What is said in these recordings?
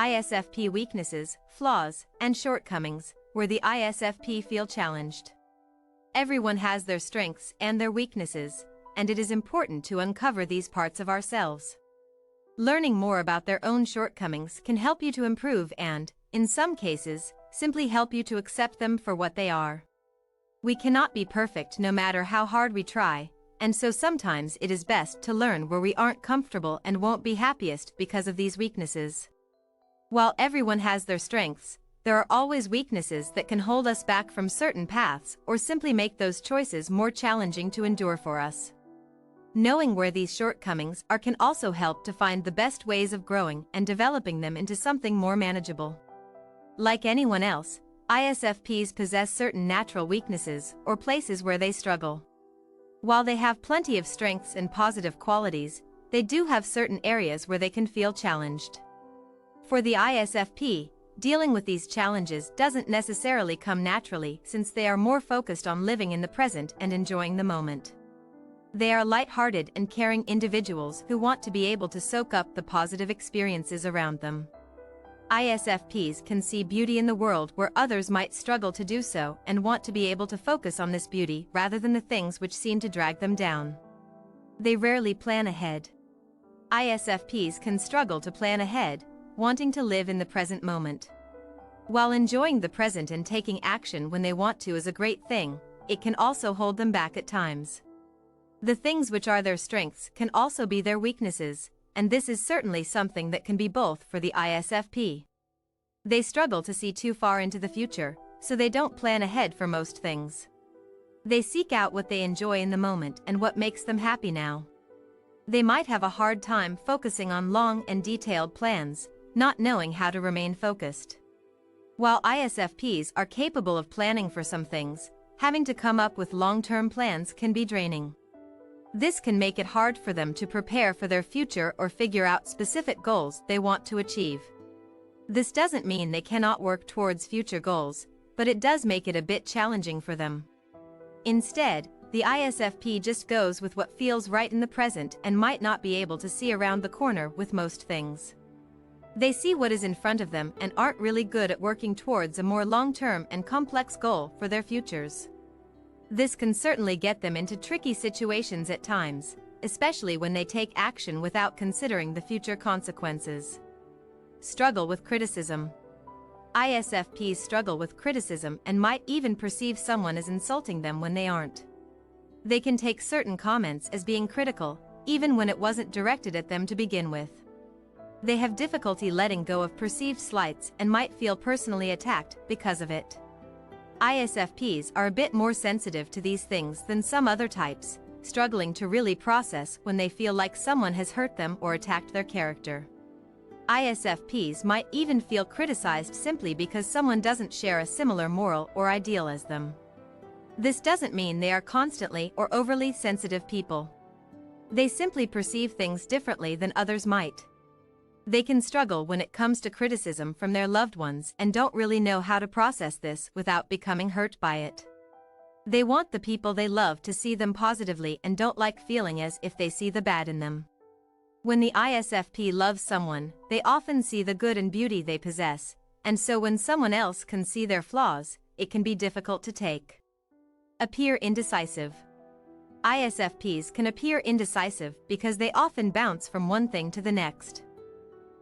ISFP weaknesses, flaws, and shortcomings, where the ISFP feel challenged. Everyone has their strengths and their weaknesses, and it is important to uncover these parts of ourselves. Learning more about their own shortcomings can help you to improve and, in some cases, simply help you to accept them for what they are. We cannot be perfect no matter how hard we try, and so sometimes it is best to learn where we aren't comfortable and won't be happiest because of these weaknesses. While everyone has their strengths, there are always weaknesses that can hold us back from certain paths or simply make those choices more challenging to endure for us. Knowing where these shortcomings are can also help to find the best ways of growing and developing them into something more manageable. Like anyone else, ISFPs possess certain natural weaknesses or places where they struggle. While they have plenty of strengths and positive qualities, they do have certain areas where they can feel challenged. For the ISFP, dealing with these challenges doesn't necessarily come naturally since they are more focused on living in the present and enjoying the moment. They are light-hearted and caring individuals who want to be able to soak up the positive experiences around them. ISFPs can see beauty in the world where others might struggle to do so and want to be able to focus on this beauty rather than the things which seem to drag them down. They rarely plan ahead. ISFPs can struggle to plan ahead, wanting to live in the present moment. While enjoying the present and taking action when they want to is a great thing, it can also hold them back at times. The things which are their strengths can also be their weaknesses, and this is certainly something that can be both for the ISFP. They struggle to see too far into the future, so they don't plan ahead for most things. They seek out what they enjoy in the moment and what makes them happy now. They might have a hard time focusing on long and detailed plans, not knowing how to remain focused. While ISFPs are capable of planning for some things, having to come up with long-term plans can be draining. This can make it hard for them to prepare for their future or figure out specific goals they want to achieve. This doesn't mean they cannot work towards future goals, but it does make it a bit challenging for them. Instead, the ISFP just goes with what feels right in the present and might not be able to see around the corner with most things. They see what is in front of them and aren't really good at working towards a more long-term and complex goal for their futures. This can certainly get them into tricky situations at times, especially when they take action without considering the future consequences. Struggle with criticism. ISFPs struggle with criticism and might even perceive someone as insulting them when they aren't. They can take certain comments as being critical, even when it wasn't directed at them to begin with. They have difficulty letting go of perceived slights and might feel personally attacked because of it. ISFPs are a bit more sensitive to these things than some other types, struggling to really process when they feel like someone has hurt them or attacked their character. ISFPs might even feel criticized simply because someone doesn't share a similar moral or ideal as them. This doesn't mean they are constantly or overly sensitive people. They simply perceive things differently than others might. They can struggle when it comes to criticism from their loved ones and don't really know how to process this without becoming hurt by it. They want the people they love to see them positively and don't like feeling as if they see the bad in them. When the ISFP loves someone, they often see the good and beauty they possess, and so when someone else can see their flaws, it can be difficult to take. Appear indecisive. ISFPs can appear indecisive because they often bounce from one thing to the next.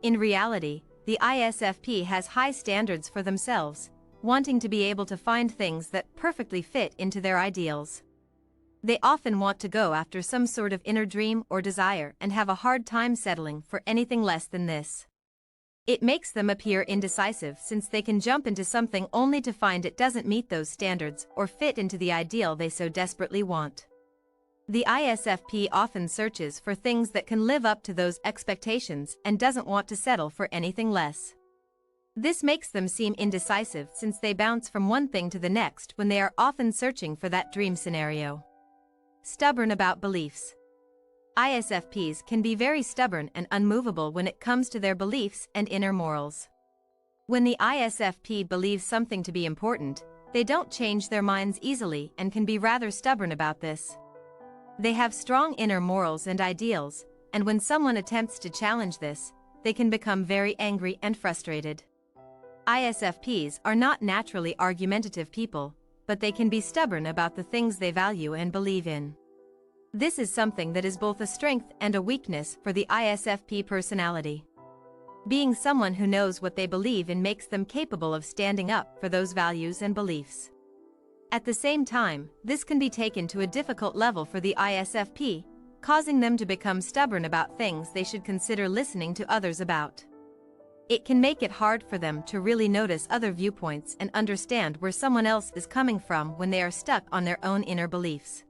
In reality, the ISFP has high standards for themselves, wanting to be able to find things that perfectly fit into their ideals. They often want to go after some sort of inner dream or desire and have a hard time settling for anything less than this. It makes them appear indecisive since they can jump into something only to find it doesn't meet those standards or fit into the ideal they so desperately want. The ISFP often searches for things that can live up to those expectations and doesn't want to settle for anything less. This makes them seem indecisive since they bounce from one thing to the next when they are often searching for that dream scenario. Stubborn about beliefs. ISFPs can be very stubborn and unmovable when it comes to their beliefs and inner morals. When the ISFP believes something to be important, they don't change their minds easily and can be rather stubborn about this. They have strong inner morals and ideals, and when someone attempts to challenge this, they can become very angry and frustrated. ISFPs are not naturally argumentative people, but they can be stubborn about the things they value and believe in. This is something that is both a strength and a weakness for the ISFP personality. Being someone who knows what they believe in makes them capable of standing up for those values and beliefs. At the same time, this can be taken to a difficult level for the ISFP, causing them to become stubborn about things they should consider listening to others about. It can make it hard for them to really notice other viewpoints and understand where someone else is coming from when they are stuck on their own inner beliefs.